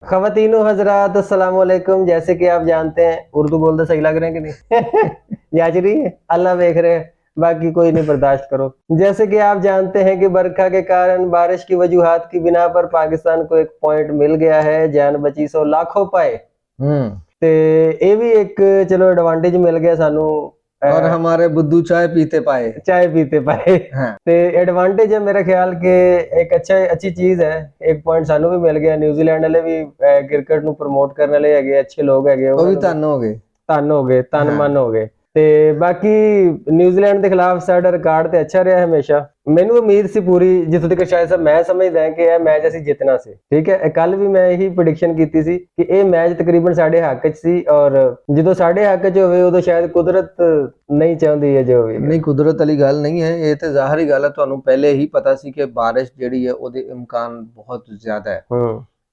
ख़वातीनो हज़रात अस्सलाम वालेकुम। जैसे कि आप जानते हैं, उर्दू बोलते सही लग रहे हैं कि नहीं? जच रही है? अल्लाह देख रहे हैं, बाकी कोई नहीं, बर्दाश्त करो। जैसे कि आप जानते हैं कि बरखा के कारण बारिश की वजूहात की बिना पर पाकिस्तान को एक पॉइंट मिल गया है, जान बची सो लाखों पाए। ते ये भी एक चलो एडवांटेज मिल गया सानू और हमारे बुद्धू चाय पीते पाए। चाय पीते पाए। हाँ। ते एडवांटेज है मेरे ख्याल के एक अच्छी चीज है। एक पॉइंट सानू भी मिल गया, न्यूजीलैंड वाले भी क्रिकेट ਨੂੰ ਪ੍ਰਮੋਟ ਕਰਨ ਵਾਲੇ ਹੈਗੇ, ਅੱਛੇ ਲੋਕ ਹੈਗੇ, ਉਹ ਵੀ ਧੰਨ ਹੋ ਗਏ। ਧੰਨ ਹੋ ਗਏ, ਤਨ ਹਾਂ। ਮਨ ਹੋ ਗਏ। ਤੇ ਬਾਕੀ ਨਿਊਜ਼ੀਲੈਂਡ ਦੇ ਖਿਲਾਫ ਸਾਡਾ ਰਿਕਾਰਡ ਤੇ ਅੱਛਾ ਰਿਹਾ ਹਮੇਸ਼ਾ। ਮੈਨੂੰ ਉਮੀਦ ਸੀ ਪੂਰੀ, ਜਿੱਥੋਂ ਤੱਕ ਸ਼ਾਇਦ ਮੈਂ ਸਮਝਦਾ ਕਿ ਇਹ ਮੈਚ ਅਸੀਂ ਜਿੱਤਣਾ ਸੀ। ਠੀਕ ਹੈ, ਕੱਲ ਵੀ ਮੈਂ ਇਹੀ ਪ੍ਰੈਡਿਕਸ਼ਨ ਕੀਤੀ ਸੀ ਕਿ ਇਹ ਮੈਚ ਤਕਰੀਬਨ ਸਾਡੇ ਹੱਕ 'ਚ ਸੀ, ਔਰ ਜਦੋਂ ਸਾਡੇ ਹੱਕ 'ਚ ਹੋਵੇ ਉਦੋਂ ਸ਼ਾਇਦ ਕੁਦਰਤ ਨਹੀਂ ਚਾਹੁੰਦੀ ਹੈ ਜੋ ਹੋਵੇ। ਨਹੀਂ, ਕੁਦਰਤ ਵਾਲੀ ਗੱਲ ਨਹੀਂ ਹੈ, ਇਹ ਤੇ ਜ਼ਾਹਰੀ ਗੱਲ ਹੈ। ਤੁਹਾਨੂੰ ਪਹਿਲੇ ਹੀ ਪਤਾ ਸੀ ਕਿ ਬਾਰਿਸ਼ ਜਿਹੜੀ ਹੈ ਉਹਦੇ ਇਮਕਾਨ ਬਹੁਤ ਜ਼ਿਆਦਾ ਹੈ।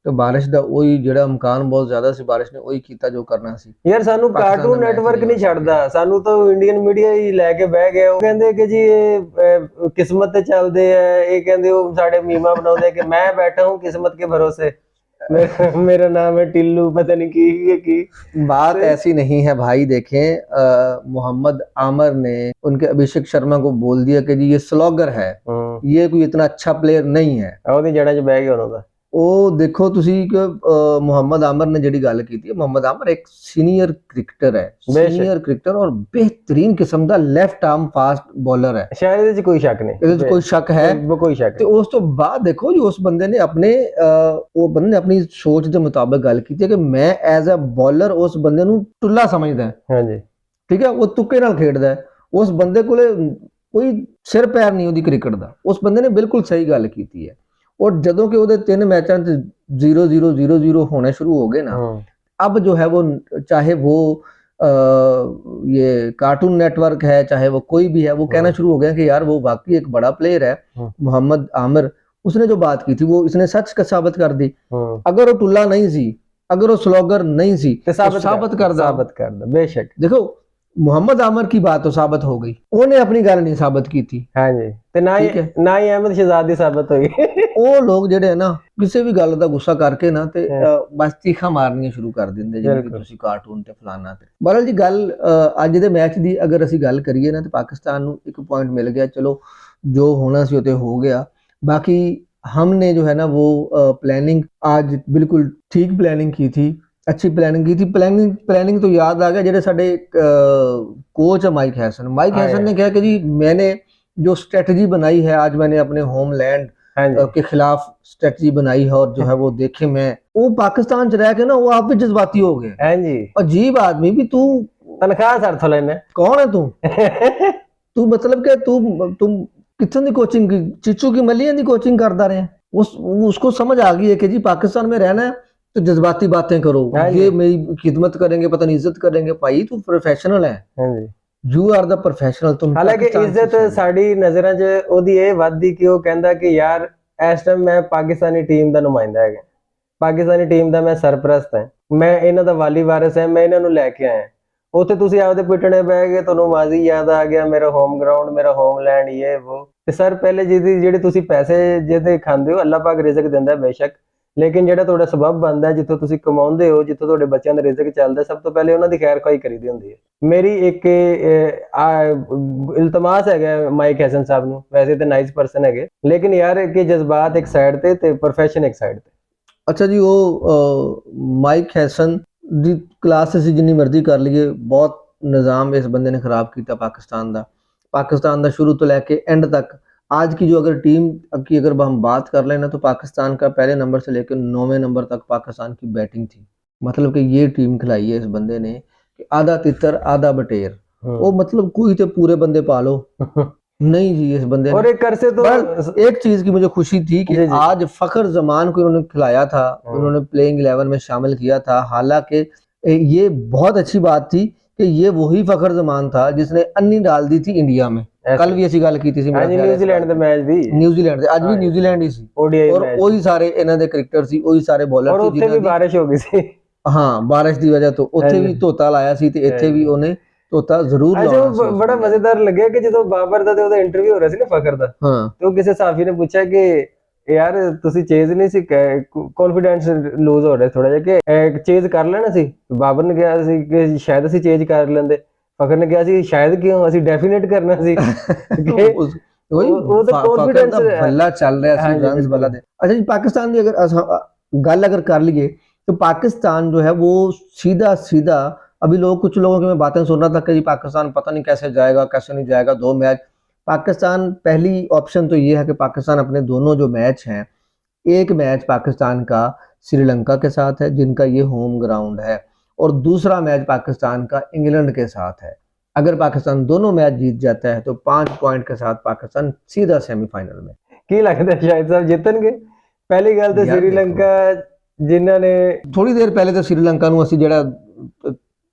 ਤੇ ਬਾਰਿਸ਼ ਦਾ ਉਹੀ ਜਿਹੜਾ ਇਮਕਾਨ ਬਹੁਤ ਜ਼ਿਆਦਾ ਸੀ, ਬਾਰਿਸ਼ ਨੇ ਉਹੀ ਕੀਤਾ ਜੋ ਕਰਨਾ ਸੀ। ਯਾਰ ਸਾਨੂੰ ਕਾਰਟੂਨ ਨੈਟਵਰਕ ਨਹੀਂ ਛੱਡਦਾ, ਸਾਨੂੰ ਤਾਂ ਇੰਡੀਅਨ ਮੀਡੀਆ ਹੀ ਲੈ ਕੇ ਬਹਿ ਗਿਆ। ਉਹ ਕਹਿੰਦੇ ਕਿ ਜੀ ਇਹ ਕਿਸਮਤ ਤੇ ਚੱਲਦੇ ਆ, ਇਹ ਕਹਿੰਦੇ ਉਹ ਸਾਡੇ ਮੀਮਾ ਬਣਾਉਂਦੇ ਕਿ ਮੈਂ बैठा हूँ किस्मत के भरोसे, मेरा नाम है टिल्लू, पता नहीं की। बात ऐसी नहीं है भाई। देखें, मोहम्मद आमर ने उनके अभिषेक शर्मा को बोल दिया कि जी ये स्लॉगर है, ये कोई इतना अच्छा प्लेयर नहीं है। ਉਹਦੀ ਜੜ੍ਹਾਂ 'ਚ ਬਹਿ ਗਿਆ ਉਹਨਾਂ ਦਾ। ਉਹ ਦੇਖੋ ਤੁਸੀਂ ਕਿ ਮੁਹੰਮਦ ਆਮਰ ਨੇ ਜਿਹੜੀ ਗੱਲ ਕੀਤੀ ਹੈ, ਮੁਹੰਮਦ ਆਮਰ ਇੱਕ ਸੀਨੀਅਰ ਕ੍ਰਿਕਟਰ ਹੈ, ਸੀਨੀਅਰ ਕ੍ਰਿਕਟਰ ਔਰ ਬਿਹਤਰੀਨ ਕਿਸਮ ਦਾ ਲੈਫਟ ਆਰਮ ਫਾਸਟ ਬੋਲਰ ਹੈ। ਸ਼ਾਇਦ ਇਹਦੇ 'ਚ ਕੋਈ ਸ਼ੱਕ ਨਹੀਂ, ਇਹਦੇ 'ਚ ਕੋਈ ਸ਼ੱਕ ਹੈ, ਕੋਈ ਸ਼ੱਕ। ਤੇ ਉਸ ਤੋਂ ਬਾਅਦ ਦੇਖੋ ਜੀ ਉਸ ਬੰਦੇ ਨੇ ਆਪਣੀ ਸੋਚ ਦੇ ਮੁਤਾਬਕ ਗੱਲ ਕੀਤੀ ਹੈ ਕਿ ਮੈਂ ਐਜ਼ ਅ ਬੋਲਰ ਉਸ ਬੰਦੇ ਨੂੰ ਟੁੱਲਾ ਸਮਝਦਾ। ਹਾਂਜੀ, ਠੀਕ ਹੈ, ਉਹ ਤੁੱਕੇ ਨਾਲ ਖੇਡਦਾ ਹੈ, ਉਸ ਬੰਦੇ ਕੋਲੇ ਕੋਈ ਸਿਰ ਪੈਰ ਨਹੀਂ ਉਹਦੀ ਕ੍ਰਿਕਟ ਦਾ। ਉਸ ਬੰਦੇ ਨੇ ਬਿਲਕੁਲ ਸਹੀ ਗੱਲ ਕੀਤੀ ਹੈ। और जदों के ਉਹਦੇ 3 मैचों 0-0 होने शुरू हो गए ना, अब जो है वो चाहे वो ये कार्टून नेटवर्क है, चाहे वो कोई भी है, वो कहना शुरू हो गया कि यार वो वाकई एक बड़ा प्लेयर है मोहम्मद आमिर। उसने जो बात की थी वो इसने सच का साबित कर दी। अगर वो टुल्ला नहीं सी, अगर वो स्लोगर नहीं सी, तो साबित कर दो। बेशक देखो ਮੁਹੰਮਦ ਆਮਰ ਕੀ ਬਾਤ ਸਾਬਤ ਹੋ ਗਈ, ਉਹਨੇ ਆਪਣੀ ਗੱਲ ਨਹੀਂ ਸਾਬਤ ਕੀਤੀ। ਹਾਂਜੀ, ਤੇ ਨਾ ਹੀ ਅਹਿਮਦ ਸ਼ਹਿਜ਼ਾਦ ਦੀ ਸਾਬਤ ਹੋਈ। ਉਹ ਲੋਕ ਜਿਹੜੇ ਨਾ ਕਿਸੇ ਵੀ ਗੱਲ ਦਾ ਗੁੱਸਾ ਕਰਕੇ ਨਾ ਤੇ ਬਸ ਚੀਖਾਂ ਮਾਰਨੀਆਂ ਸ਼ੁਰੂ ਕਰ ਦਿੰਦੇ, ਜਿਵੇਂ ਕਿ ਤੁਸੀਂ ਕਾਰਟੂਨ ਤੇ ਫਲਾਨਾ ਤੇ। ਬਹਰਹਾਲ ਜੀ ਗੱਲ ਅੱਜ ਦੇ ਮੈਚ ਦੀ ਅਗਰ ਅਸੀਂ ਗੱਲ ਕਰੀਏ ਨਾ, ਤੇ ਪਾਕਿਸਤਾਨ ਨੂੰ ਇੱਕ ਪੁਆਇੰਟ ਮਿਲ ਗਿਆ। ਚਲੋ ਜੋ ਹੋਣਾ ਸੀ ਉਹ ਤੇ ਹੋ ਗਿਆ। बाकी हमने जो है ना वो प्लानिंग आज बिल्कुल ठीक प्लानिंग की थी, अच्छी प्लानिंग की थी। प्लानिंग तो याद आ गया, जेडे साडे कोच है माइक हैसन ने कहा कि जी मैंने जो स्ट्रेटजी बनाई है, आज मैंने अपने होमलैंड के खिलाफ स्ट्रेटजी बनाई है, और जो है वो देखे मैं वो पाकिस्तान च रह के ना वो आप भी जज्बाती हो गए। अजीब आदमी भी तू, तनख्वाह सर थोड़े ने कौन है तू? तू मतलब के तुम कितों की कोचिंग की, चिचू की मलिया की कोचिंग करता रहे। उसको समझ आ गई है कि जी पाकिस्तान में रहना है तो जज्बाती बातें करो, ये मेरी खिदमत करेंगे, पता नहीं इज्जत करेंगे। भाई तू प्रोफेशनल है, यू आर द प्रोफेशनल। तुम हालांकि इज्जत साडी नजरां च ओदी ਇਹ ਵੱਧਦੀ ਕਿ ਉਹ ਕਹਿੰਦਾ ਕਿ ਯਾਰ ਇਸ ਟਾਈਮ ਮੈਂ ਪਾਕਿਸਤਾਨੀ ਟੀਮ ਦਾ ਨੁਮਾਇੰਦਾ ਹੈਗਾ, ਪਾਕਿਸਤਾਨੀ ਟੀਮ ਦਾ ਮੈਂ ਸਰਪ੍ਰਸਤ ਹਾਂ, ਮੈਂ ਇਹਨਾਂ ਦਾ ਵਾਲੀ ਵਾਰਿਸ ਹਾਂ, ਮੈਂ ਇਹਨਾਂ ਨੂੰ ਲੈ ਕੇ ਆਇਆ। ਉੱਥੇ ਤੁਸੀਂ ਆਪਦੇ ਪਿੱਟਣੇ ਬਹਿ ਗਏ, ਤੁਹਾਨੂੰ ਮਾਜ਼ੀ ਯਾਦ ਆ ਗਿਆ, ਮੇਰਾ ਹੋਮ ਗਰਾਊਂਡ, ਮੇਰਾ ਹੋਮਲੈਂਡ, ਇਹ ਉਹ। ਤੇ ਸਰ ਪਹਿਲੇ ਜਿਹੜੇ ਤੁਸੀਂ ਪੈਸੇ ਜਿਹਦੇ ਖਾਂਦੇ ਹੋ, ਅੱਲਾਹ ਪਾਕ ਰਿਜ਼ਕ ਦਿੰਦਾ ਬੇਸ਼ੱਕ, ਲੇਕਿਨ ਜਿਹੜਾ ਤੁਹਾਡਾ ਸਬਬ ਬਣਦਾ, ਜਿੱਥੋਂ ਤੁਸੀਂ ਕਮਾਉਂਦੇ ਹੋ, ਜਿੱਥੋਂ ਤੁਹਾਡੇ ਬੱਚਿਆਂ ਦਾ ਰਿਜ਼ਕ ਚੱਲਦਾ, ਸਭ ਤੋਂ ਪਹਿਲੇ ਉਹਨਾਂ ਦੀ ਖੈਰ ਖਾਈ ਕਰੀਦੀ ਹੁੰਦੀ ਹੈ। ਮੇਰੀ ਇੱਕ ਇਲਤਮਾਸ ਹੈਗਾ ਮਾਈਕ ਹੈਸਨ ਸਾਹਿਬ ਨੂੰ, ਵੈਸੇ ਤਾਂ ਨਾਈਸ ਪਰਸਨ ਹੈਗੇ, ਲੇਕਿਨ ਯਾਰ ਕਿ ਜਜ਼ਬਾਤ ਇੱਕ ਸਾਈਡ ਤੇ ਪ੍ਰੋਫੈਸ਼ਨ ਇੱਕ ਸਾਈਡ ਤੇ। ਅੱਛਾ ਜੀ, ਉਹ ਮਾਈਕ ਹੈਸਨ ਦੀ ਕਲਾਸ ਅਸੀਂ ਜਿੰਨੀ ਮਰਜ਼ੀ ਕਰ ਲਈਏ, ਬਹੁਤ ਨਿਜ਼ਾਮ ਇਸ ਬੰਦੇ ਨੇ ਖਰਾਬ ਕੀਤਾ पाकिस्तान ਦਾ शुरू तो लेके एंड तक। आज की जो अगर टीम की अगर हम बात कर लें ना, तो पाकिस्तान का पहले नंबर से लेकर 9वें नंबर तक पाकिस्तान की बैटिंग थी। मतलब कि ये टीम खिलाई है इस बंदे ने कि आधा तितर आधा बटेर। वो मतलब कोई तो पूरे बंदे पालो नहीं जी इस बंदे ने। और एक कर से तो एक चीज की मुझे खुशी थी कि आज फखर जमान को उन्होंने खिलाया था, उन्होंने प्लेइंग 11 में शामिल किया था। हालांकि ये बहुत अच्छी बात थी कि ये वही फखर जमान था जिसने अन्नी डाल दी थी इंडिया में। कल भी ऐसी गल की थी न्यूजीलैंड दे मैच दी, न्यूजीलैंड दे, आज भी न्यूजीलैंड ही सी, और वही सारे इन्हां दे क्रिकेटर सी, वही सारे बॉलर सी। ਉੱਥੇ ਵੀ ਬਾਰਿਸ਼ ਹੋ ਗਈ ਸੀ। हाँ, बारिश की वजह तो ਉੱਥੇ ਵੀ ਧੋਤਾ ਲਾਇਆ ਸੀ, ਤੇ ਇੱਥੇ ਵੀ ਉਹਨੇ ਧੋਤਾ ਜ਼ਰੂਰ ਲਾਉਣਾ ਸੀ। ਬੜਾ ਮਜ਼ੇਦਾਰ ਲੱਗਿਆ ਕਿ ਜਦੋਂ ਬਾਬਰ ਦਾ ਤੇ ਉਹਦਾ ਇੰਟਰਵਿਊ ਹੋ ਰਿਹਾ ਸੀ ਨਾ ਫਖਰ ਦਾ, ਤੇ ਉਹ ਕਿਸੇ ਸਾਫੀ ਨੇ ਪੁੱਛਿਆ ਕਿ ਯਾਰ ਤੁਸੀਂ ਚੇਜ਼ ਨਹੀਂ ਸੀ, ਕੌਨਫੀਡੈਂਸ ਲੂਜ਼ ਹੋ ਰਿਹਾ ਥੋੜਾ ਜਿਹਾ ਕਿ ਚੇਜ਼ ਕਰ ਲੈਣਾ ਸੀ। ਬਾਬਰ ਨੇ ਕਿਹਾ ਸੀ ਕਿ ਸ਼ਾਇਦ ਅਸੀਂ ਚੇਜ਼ ਕਰ ਲੈਂਦੇ, ਫਖਰ ਨੇ ਕਿਹਾ ਸੀ ਸ਼ਾਇਦ ਕਿਉਂ, ਅਸੀਂ ਡੈਫੀਨੇਟ ਕਰਨਾ ਸੀ ਕਿ वही ਉਹ ਤਾਂ फखर ਕੌਨਫੀਡੈਂਸ। ਦਾ ਬੱਲਾ ਚੱਲ ਰਿਹਾ ਸੀ, ਹਾਂਜੀ रन्स बिल्कुल। ਬੱਲਾ ਦੇ। अच्छा जी, पाकिस्तान की गल अगर कर लिए तो पाकिस्तान जो है वो सीधा सीधा, अभी लोग कुछ लोगों की मैं बातें सुन रहा था कि जी पाकिस्तान पता नहीं कैसे जाएगा कैसे नहीं जाएगा 2 मैच। पाकिस्तान पहली ऑप्शन तो ये है कि पाकिस्तान अपने दोनों जो मैच हैं, एक मैच पाकिस्तान का श्रीलंका के साथ है जिनका ये होम ग्राउंड है, और दूसरा मैच पाकिस्तान का इंग्लैंड के साथ है। अगर पाकिस्तान दोनों मैच जीत जाता है तो 5 पॉइंट के साथ पाकिस्तान सीधा सेमीफाइनल में। ਕੀ ਲੱਗਦਾ ਸ਼ਾਇਦ ਸਾਹਿਬ ਜਿੱਤਣਗੇ? ਪਹਿਲੀ ਗੱਲ ਤਾਂ ਯਾਰ ਸ਼੍ਰੀਲੰਕਾ ਜਿਨ੍ਹਾਂ ਨੇ ਥੋੜੀ ਦੇਰ ਪਹਿਲੇ ਤਾਂ ਸ਼੍ਰੀਲੰਕਾ ਨੂੰ ਅਸੀਂ ਜਿਹੜਾ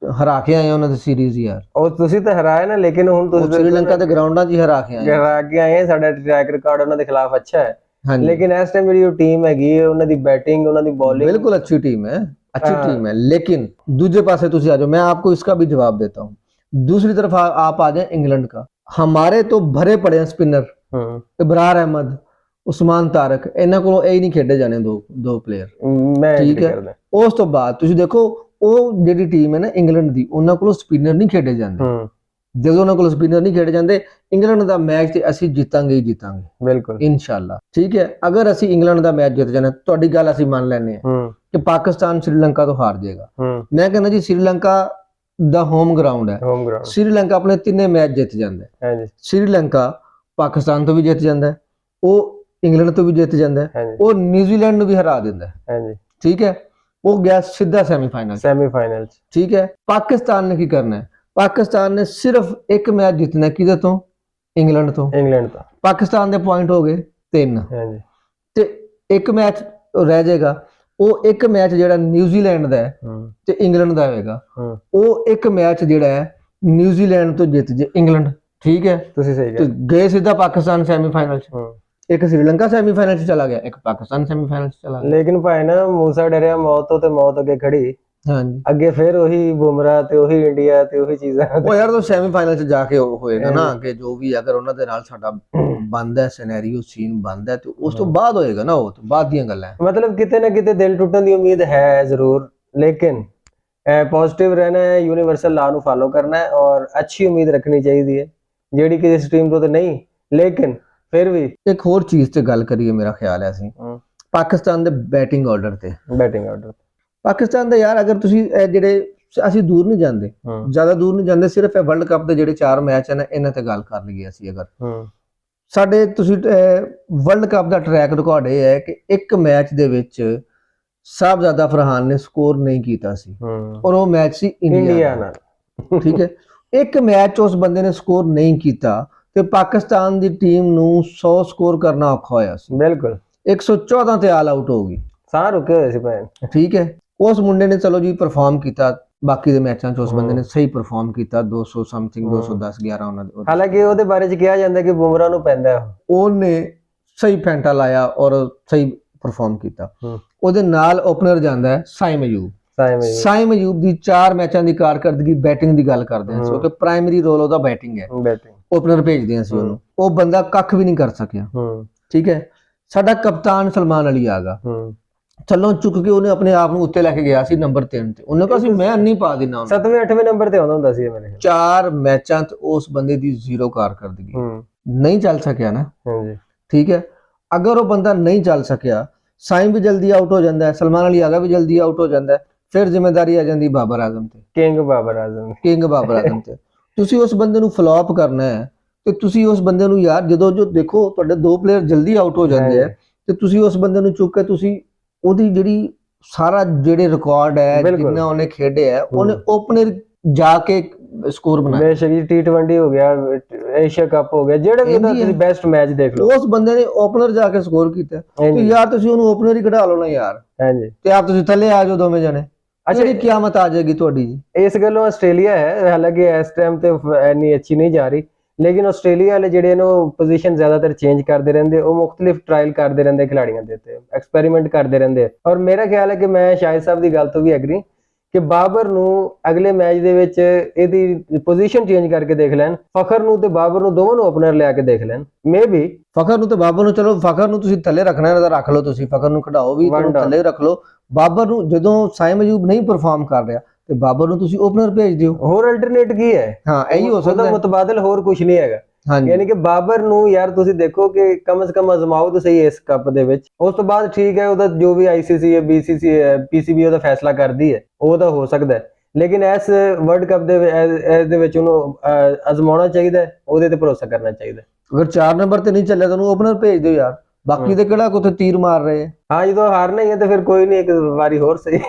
ਹਰਾ ਕੇ ਆਏ ਉਹਨਾਂ ਦੀ ਸੀਰੀਜ਼ ਯਾਰ, ਉਹ ਤੁਸੀਂ ਤਾਂ ਹਰਾਇਆ ਨਾ, ਲੇਕਿਨ ਹੁਣ ਉਹ ਤੁਸੀਂ ਸ਼੍ਰੀਲੰਕਾ ਦੇ ਗਰਾਊਂਡਾਂ 'ਚ ਹੀ ਹਰਾ ਕੇ ਆਏ ਹਾਂ। ਹਰਾ ਕੇ ਆਏ ਆ, ਸਾਡਾ ਟਰੈਕ ਰਿਕਾਰਡ ਉਹਨਾਂ ਦੇ ਖਿਲਾਫ ਅੱਛਾ ਹੈ। ਹਾਂਜੀ, लेकिन इस टाइम मेरी जो टीम हैगी ਉਹਨਾਂ ਦੀ बैटिंग ਉਹਨਾਂ ਦੀ बॉलिंग बिल्कुल अच्छी टीम है, अच्छी टीम है। लेकिन दूसरे पासे तुसी आ जाओ, मैं आपको इसका भी जवाब देता हूँ। दूसरी तरफ आप आ जाए इंग्लैंड का, हमारे तो भरे पड़े हैं स्पिनर, इब्रार अहमद, उस्मान तारक, इन्हां कोलों ਇਹ नहीं खेडे जाने दो प्लेयर, मैं ठीक है। ਉਸ ਤੋਂ ਬਾਅਦ ਤੁਸੀਂ ਦੇਖੋ ਉਹ ਜਿਹੜੀ ਟੀਮ ਹੈ ਨਾ ਇੰਗਲੈਂਡ ਦੀ, ਉਹਨਾਂ ਕੋਲੋਂ ਸਪਿਨਰ ਨਹੀਂ ਖੇਡੇ ਜਾਂਦੇ। ਜਦੋਂ ਉਹਨਾਂ ਕੋਲ ਸਪਿਨਰ ਨਹੀਂ ਖੇਡੇ ਜਾਂਦੇ, ਇੰਗਲੈਂਡ ਦਾ ਮੈਚ ਤੇ ਅਸੀਂ ਜਿੱਤਾਂਗੇ ਹੀ ਜਿੱਤਾਂਗੇ, ਬਿਲਕੁਲ ਇਨਸ਼ਾਅੱਲਾ, ਠੀਕ ਹੈ। ਅਗਰ ਅਸੀਂ ਇੰਗਲੈਂਡ ਦਾ ਮੈਚ ਜਿੱਤ ਜਾਣਾ, ਤੁਹਾਡੀ ਗੱਲ ਅਸੀਂ ਮੰਨ ਲੈਂਦੇ ਹਾਂ ਕਿ ਪਾਕਿਸਤਾਨ ਸ਼੍ਰੀਲੰਕਾ ਤੋਂ ਹਾਰ ਜਾਏਗਾ। ਮੈਂ ਕਹਿੰਦਾ ਜੀ ਸ਼੍ਰੀਲੰਕਾ ਦਾ ਹੋਮ ਗਰਾਊਂਡ ਹੈ, ਹੋਮ ਗਰਾਊਂਡ, ਸ਼੍ਰੀਲੰਕਾ ਆਪਣੇ ਤਿੰਨੇ ਮੈਚ ਜਿੱਤ ਜਾਂਦਾ ਹੈ। ਹਾਂਜੀ, ਸ਼੍ਰੀਲੰਕਾ ਪਾਕਿਸਤਾਨ ਤੋਂ ਵੀ ਜਿੱਤ ਜਾਂਦਾ ਹੈ, ਉਹ ਇੰਗਲੈਂਡ ਤੋਂ ਵੀ ਜਿੱਤ ਜਾਂਦਾ ਹੈ, ਹਾਂਜੀ, ਉਹ ਨਿਊਜ਼ੀਲੈਂਡ ਨੂੰ ਵੀ ਹਰਾ ਦਿੰਦਾ ਹੈ, ਹਾਂਜੀ, ਠੀਕ ਹੈ। ਉਹ ਗਿਆ ਸਿੱਧਾ ਸੈਮੀਫਾਈਨਲ, ਸੈਮੀਫਾਈਨਲ, ਠੀਕ ਹੈ। ਪਾਕਿਸਤਾਨ ਨੇ ਕੀ ਕਰਨਾ ਹੈ? ਪਾਕਿਸਤਾਨ ਨੇ ਸਿਰਫ ਇੱਕ ਮੈਚ ਜਿੱਤਣਾ, ਕਿਹਦੇ ਤੋਂ? ਇੰਗਲੈਂਡ ਤੋਂ। ਇੰਗਲੈਂਡ ਤੋਂ ਪਾਕਿਸਤਾਨ ਦੇ ਪੁਆਇੰਟ ਹੋ ਗਏ 3, ਹਾਂਜੀ, ਤੇ ਇੱਕ ਮੈਚ ਰਹਿ ਜਾਏਗਾ। ਉਹ ਇੱਕ ਮੈਚ ਜਿਹੜਾ ਨਿਊਜ਼ੀਲੈਂਡ ਦਾ ਹੈ ਤੇ ਇੰਗਲੈਂਡ ਦਾ ਹੋਏਗਾ, ਉਹ ਇੱਕ ਮੈਚ ਜਿਹੜਾ ਹੈ ਨਿਊਜ਼ੀਲੈਂਡ ਤੋਂ ਜਿੱਤ ਜੇ ਇੰਗਲੈਂਡ, ਠੀਕ ਹੈ। ਤੁਸੀਂ ਸਹੀ ਤੇ ਕਿਹਾ। ਗਏ ਸਿੱਧਾ ਪਾਕਿਸਤਾਨ ਸੈਮੀਫਾਈਨਲ ਚ, ਇੱਕ श्रीलंका ਸੈਮੀਫਾਈਨਲ ਚ ਚਲਾ ਗਿਆ, ਇੱਕ ਪਾਕਿਸਤਾਨ ਸੈਮੀਫਾਈਨਲ ਚ ਚਲਾ ਗਿਆ। ਲੇਕਿਨ ਭਾਈ ਨਾ ਮੂਸਾ ਡਰਿਆ ਮੌਤ ਤੋਂ, ਤੇ ਮੌਤ ਅੱਗੇ ਖੜੀ, ਹਾਂਜੀ, ਅੱਗੇ ਫਿਰ ਉਹੀ ਬੁਮਰਾਹ ਤੇ ਉਹੀ ਇੰਡੀਆ ਤੇ ਉਹੀ ਚੀਜ਼ਾਂ। ਉਹ ਯਾਰ ਉਹ ਸੈਮੀਫਾਈਨਲ ਚ ਜਾ ਕੇ ਹੋਏਗਾ ਨਾ, ਕਿ ਜੋ ਵੀ ਅਗਰ ਉਹਨਾਂ ਦੇ ਨਾਲ ਸਾਡਾ ਬਣਦਾ ਸਿਨੈਰੀਓ ਸੀਨ ਬਣਦਾ ਤੇ ਉਸ ਤੋਂ ਬਾਅਦ ਹੋਏਗਾ ਨਾ, ਉਹ ਤੋਂ ਬਾਅਦ ਦੀਆਂ ਗੱਲਾਂ ਹੈ। मतलब कितने ना कितने दिल टूटने की उम्मीद है जरूर, लेकिन पॉजिटिव रहना है, यूनिवर्सल लॉ ਨੂੰ फॉलो करना है और अच्छी उम्मीद रखनी चाहिए है, ਜਿਹੜੀ ਕਿ ਇਸ ਟੀਮ ਤੋਂ ਤਾਂ ਨਹੀਂ, ਲੇਕਿਨ ਫਿਰ ਵੀ ਇੱਕ ਹੋਰ ਚੀਜ਼ ਤੇ ਗੱਲ ਕਰੀਏ, ਮੇਰਾ ਖਿਆਲ ਹੈ ਅਸੀਂ ਪਾਕਿਸਤਾਨ ਦੇ ਬੈਟਿੰਗ ਆਰਡਰ ਤੇ, ਬੈਟਿੰਗ ਆਰਡਰ ਪਾਕਿਸਤਾਨ ਦਾ ਯਾਰ, ਅਗਰ ਤੁਸੀਂ ਜਿਹੜੇ ਅਸੀਂ ਦੂਰ ਨਹੀਂ ਜਾਂਦੇ, ਜ਼ਿਆਦਾ ਦੂਰ ਨਹੀਂ ਜਾਂਦੇ, ਸਿਰਫ ਇਹ ਵਰਲਡ ਕੱਪ ਦੇ ਜਿਹੜੇ 4 ਮੈਚ ਹਨ ਇਹਨਾਂ ਤੇ ਗੱਲ ਕਰ ਲਈਏ ਅਸੀਂ। ਅਗਰ ਸਾਡੇ ਤੁਸੀਂ ਵਰਲਡ ਕੱਪ ਦਾ ਟਰੈਕ ਰਿਕਾਰਡ ਇਹ ਹੈ ਕਿ ਇੱਕ ਮੈਚ ਦੇ ਵਿੱਚ ਸਾਹਿਬਜ਼ਾਦਾ ਫਰਹਾਨ ਨੇ ਸਕੋਰ ਨਹੀਂ ਕੀਤਾ ਸੀ, ਔਰ ਉਹ ਮੈਚ ਸੀ ਇੰਡੀਆ ਨਾਲ, ਠੀਕ ਹੈ। ਇੱਕ ਮੈਚ ਉਸ ਬੰਦੇ ਨੇ ਸਕੋਰ ਨਹੀਂ ਕੀਤਾ ਤੇ ਪਾਕਿਸਤਾਨ ਦੀ ਟੀਮ ਨੂੰ 100 ਸਕੋਰ ਕਰਨਾ ਔਖਾ ਹੋਇਆ ਸੀ। ਬਿਲਕੁਲ 114 ਤੇ ਆਲ ਆਊਟ ਹੋ ਗਈ, ਸਾਹ ਰੁਕੇ ਹੋਏ ਸੀ ਭੈਣ, ਠੀਕ ਹੈ। ਉਸ ਮੁੰਡੇ ਨੇ ਚਲੋ ਜੀ ਪਰਫਾਰਮ ਕੀਤਾ, ਬਾਕੀ ਦੇ ਮੈਚਾਂ 'ਚ ਉਸ ਬੰਦੇ ਨੇ ਸਹੀ ਪਰਫਾਰਮ ਕੀਤਾ, 200 ਸਮਥਿੰਗ 210 11 ਉਹਨਾਂ ਦੇ। ਹਾਲਾਂਕਿ ਉਹਦੇ ਬਾਰੇ 'ਚ ਕਿਹਾ ਜਾਂਦਾ ਕਿ ਬੁਮਰਾਹ ਨੂੰ ਪੈਂਦਾ, ਉਹਨੇ ਸਹੀ ਫੈਂਟਾ ਲਾਇਆ ਔਰ ਸਹੀ ਪਰਫਾਰਮ ਕੀਤਾ। ਉਹਦੇ ਨਾਲ ਓਪਨਰ ਜਾਂਦਾ ਹੈ ਸਾਇਮ ਅਯੂਬ। ਸਾਇਮ ਅਯੂਬ ਦੀ 4 ਮੈਚਾਂ ਦੀ ਕਾਰਕਰਦਗੀ ਬੈਟਿੰਗ ਦੀ ਗੱਲ ਕਰਦੇ ਹਾਂ, ਕਿਉਂਕਿ ਪ੍ਰਾਇਮਰੀ ਰੋਲ ਉਹਦਾ ਬੈਟਿੰਗ ਹੈ, ਓਪਨਰ ਭੇਜਦੇ ਹਾਂ ਅਸੀਂ ਉਹਨੂੰ, ਉਹ ਬੰਦਾ ਕੱਖ ਵੀ ਨਹੀਂ ਕਰ ਸਕਿਆ, ਠੀਕ ਹੈ। ਸਾਡਾ ਕਪਤਾਨ ਸਲਮਾਨ ਅਲੀ ਆਗਾ, ਚਲੋ ਚੁੱਕ ਕੇ ਉਹਨੇ ਆਪਣੇ ਆਪ ਨੂੰ ਉੱਤੇ ਲੈ ਕੇ ਗਿਆ ਸੀ ਨੰਬਰ 3 ਤੇ, ਉਹਨੇ ਕਿਹਾ ਸੀ ਮੈਂ ਨਹੀਂ ਪਾ ਦੇਣਾ, 7ਵੇਂ 8ਵੇਂ ਨੰਬਰ ਤੇ ਆਉਂਦਾ ਹੁੰਦਾ ਸੀ ਮੇਰੇ। 4 ਮੈਚਾਂ ਤੇ ਉਸ ਬੰਦੇ ਦੀ 0 ਕਾਰਕਰਦਗੀ, ਨਹੀਂ ਚੱਲ ਸਕਿਆ ਨਾ, ਠੀਕ ਹੈ। ਅਗਰ ਉਹ ਬੰਦਾ ਨਹੀਂ ਚੱਲ ਸਕਿਆ, ਸਾਈਮ ਵੀ ਜਲਦੀ ਆਊਟ ਹੋ ਜਾਂਦਾ ਹੈ, ਸਲਮਾਨ ਅਲੀ ਆਗਾ ਵੀ ਜਲਦੀ ਆਊਟ ਹੋ ਜਾਂਦਾ ਹੈ, ਫਿਰ ਜ਼ਿੰਮੇਵਾਰੀ ਆ ਜਾਂਦੀ ਬਾਬਰ ਆਜ਼ਮ ਤੇ, ਕਿੰਗ ਬਾਬਰ ਆਜ਼ਮ ਤੇ। ਤੁਸੀਂ ਉਸ ਬੰਦੇ ਨੂੰ ਫਲॉप ਕਰਨਾ ਹੈ ਤੇ ਤੁਸੀਂ ਉਸ ਬੰਦੇ ਨੂੰ ਯਾਰ, ਜਦੋਂ ਜੋ ਦੇਖੋ ਤੁਹਾਡੇ 2 ਪਲੇਅਰ ਜਲਦੀ ਆਊਟ ਹੋ ਜਾਂਦੇ ਆ ਤੇ ਤੁਸੀਂ ਉਸ ਬੰਦੇ ਨੂੰ ਚੁੱਕ ਕੇ ਤੁਸੀਂ ਉਹਦੀ ਜਿਹੜੀ ਸਾਰਾ ਜਿਹੜੇ ਰਿਕਾਰਡ ਹੈ ਜਿੰਨਾ ਉਹਨੇ ਖੇਡਿਆ, ਉਹਨੇ ਓਪਨਰ ਜਾ ਕੇ ਸਕੋਰ ਬਣਾਇਆ। ਬੇਸ਼ੱਕ ਜੀ T20 ਹੋ ਗਿਆ, ਏਸ਼ੀਆ ਕੱਪ ਹੋ ਗਿਆ, ਜਿਹੜੇ ਵੀ ਤੁਸੀਂ ਬੈਸਟ ਮੈਚ ਦੇਖ ਲਓ, ਉਸ ਬੰਦੇ ਨੇ ਓਪਨਰ ਜਾ ਕੇ ਸਕੋਰ ਕੀਤਾ। ਤੇ ਯਾਰ ਤੁਸੀਂ ਉਹਨੂੰ ਓਪਨਰ ਹੀ ਕਢਾ ਲਓ ਨਾ ਯਾਰ, ਹਾਂਜੀ, ਤੇ ਆਪ ਤੁਸੀਂ ਥੱਲੇ ਆ ਜਾਓ ਦੋਵੇਂ ਜਣੇ, ਅੱਛਾ ਜੀ ਕਿਆਮਤ ਆ ਜਾਏਗੀ ਤੁਹਾਡੀ ਜੀ। ਇਸ ਗੱਲੋਂ ਆਸਟ੍ਰੇਲੀਆ ਹੈ, ਹਾਲਾਂਕਿ ਇਸ ਟਾਈਮ ਤੇ ਇੰਨੀ ਅੱਛੀ ਨਹੀਂ ਜਾ ਰਹੀ, ਲੇਕਿਨ ਆਸਟ੍ਰੇਲੀਆ ਵਾਲੇ ਜਿਹੜੇ ਨੇ ਉਹ ਪੋਜੀਸ਼ਨ ਜ਼ਿਆਦਾਤਰ ਚੇਂਜ ਕਰਦੇ ਰਹਿੰਦੇ, ਉਹ ਮੁxtਲਿਫ ਟ੍ਰਾਇਲ ਕਰਦੇ ਰਹਿੰਦੇ ਖਿਡਾਰੀਆਂ ਦੇ ਉੱਤੇ, ਐਕਸਪੈਰੀਮੈਂਟ ਕਰਦੇ ਰਹਿੰਦੇ। ਔਰ ਮੇਰਾ ਖਿਆਲ ਹੈ ਕਿ ਮੈਂ ਸ਼ਾਹਿਦ ਸਾਹਿਬ ਦੀ ਗੱਲ ਤੋਂ ਵੀ ਐਗਰੀ ਕਿ ਬਾਬਰ ਨੂੰ ਅਗਲੇ ਮੈਚ ਦੇ ਵਿੱਚ ਇਹਦੀ ਪੋਜੀਸ਼ਨ ਚੇਂਜ ਕਰਕੇ ਦੇਖ ਲੈਣ, ਫਖਰ ਨੂੰ ਤੇ ਬਾਬਰ ਨੂੰ ਦੋਵਾਂ ਨੂੰ ਓਪਨਰ ਲਿਆ ਕੇ ਦੇਖ ਲੈਣ। ਮੇਬੀ ਫਖਰ ਨੂੰ ਤੇ ਬਾਬਰ ਨੂੰ, ਚਲੋ ਫਖਰ ਨੂੰ ਤੁਸੀਂ ਥੱਲੇ ਰੱਖਣਾ ਹੈ ਤਾਂ ਰੱਖ ਲਓ, ਤੁਸੀਂ ਫਖਰ ਨੂੰ ਖਿਡਾਓ ਵੀ, ਤੁਹਾਨੂੰ ਥੱਲੇ ਰੱਖ ਲਓ। ਬਾਬਰ ਨੂੰ ਜਦੋਂ ਸਾਇਮ ਅਯੂਬ ਨਹੀਂ ਪਰਫਾਰਮ ਕਰ ਰਿਹਾ ਤੇ ਬਾਬਰ ਨੂੰ ਤੁਸੀਂ ਓਪਨਰ ਭੇਜ ਦਿਓ। ਹੋਰ ਅਲਟਰਨੇਟ ਕੀ ਹੈ? ਹਾਂ ਇਹੀ ਹੋ ਸਕਦਾ ਉਹਦਾ ਮੁਤਬਾਦਲ ਹੋਰ ਕੁਝ ਨਹੀਂ ਹੈਗਾ। ਹਾਂਜੀ ਯਾਨੀ ਕਿ ਬਾਬਰ ਨੂੰ ਯਾਰ ਤੁਸੀਂ ਦੇਖੋ ਕਿ ਕਮ ਸੇ ਕਮ ਅਜ਼ਮਾਓ ਤਾਂ ਸਹੀ ਇਸ ਕੱਪ ਦੇ ਵਿੱਚ, ਉਸ ਤੋਂ ਬਾਅਦ ਠੀਕ ਹੈ ਉਹਦਾ ਜੋ ਵੀ ਆਈਸੀਸੀ ਹੈ, ਬੀਸੀਸੀ ਹੈ, ਪੀਸੀਬੀ ਉਹਦਾ ਫੈਸਲਾ ਕਰਦੀ ਹੈ, ਉਹ ਤਾਂ ਹੋ ਸਕਦਾ ਹੈ। ਲੇਕਿਨ ਇਸ ਵਰਲਡ ਕੱਪ ਦੇ ਵਿੱਚ ਉਹਨੂੰ ਅਜ਼ਮਾਉਣਾ ਚਾਹੀਦਾ, ਉਹਦੇ ਤੇ ਭਰੋਸਾ ਕਰਨਾ ਚਾਹੀਦਾ। ਅਗਰ 4 ਨੰਬਰ ਤੇ ਨਹੀਂ ਚੱਲਿਆ ਤਾਂ ਉਹਨੂੰ ਓਪਨਰ ਭੇਜ ਦਿਓ ਯਾਰ, ਬਾਕੀ ਤੇ ਕਿਹੜਾ ਕੋਤੇ ਤੀਰ ਮਾਰ ਰਹੇ। ਹਾਂ ਜਦੋਂ ਹਾਰਨਾ ਹੀ ਹੈ ਤਾਂ ਫਿਰ ਕੋਈ ਨਹੀਂ, ਇੱਕ ਵਾਰੀ ਹੋਰ ਸਹੀ।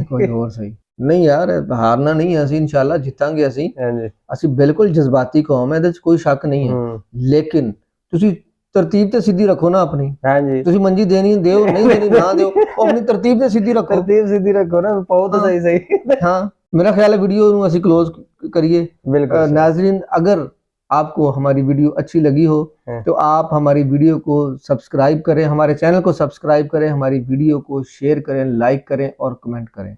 ਕੋਈ ਹੋਰ ਸਹੀ ਨਹੀਂ ਯਾਰ, ਹਾਰਨਾ ਨਹੀਂ, ਅਸੀਂ ਇਨਸ਼ਾਅੱਲਾ ਜਿੱਤਾਂਗੇ। ਅਸੀਂ ਬਿਲਕੁਲ ਜਜ਼ਬਾਤੀ ਕੌਮ ਹੈ, ਇਹਦੇ 'ਚ ਕੋਈ ਸ਼ੱਕ ਨਹੀਂ ਹੈ। ਲੇਕਿਨ ਤੁਸੀਂ ਤਰਤੀਬ ਤੇ ਸਿੱਧੀ ਰੱਖੋ ਨਾ ਆਪਣੀ। ਹਾਂਜੀ ਤੁਸੀਂ ਮੰਜੀ ਦੇਣੀ ਦਿਓ, ਨਹੀਂ ਦੇਣੀ ਨਾ ਦਿਓ, ਉਹ ਆਪਣੀ ਤਰਤੀਬ ਤੇ ਸਿੱਧੀ ਰੱਖੋ। ਤਰਤੀਬ ਸਿੱਧੀ ਰੱਖੋ ਨਾ, ਪਾਓ ਤਾਂ ਸਹੀ। हाँ, मेरा ख्याल है वीडियो ਨੂੰ ਅਸੀਂ क्लोज करिए। बिल्कुल नाजरीन, अगर आपको हमारी वीडियो अच्छी लगी हो तो आप हमारी वीडियो को सब्सक्राइब करें, हमारे चैनल को सब्सक्राइब करें, हमारी वीडियो को शेयर करें, लाइक करें और कमेंट करें।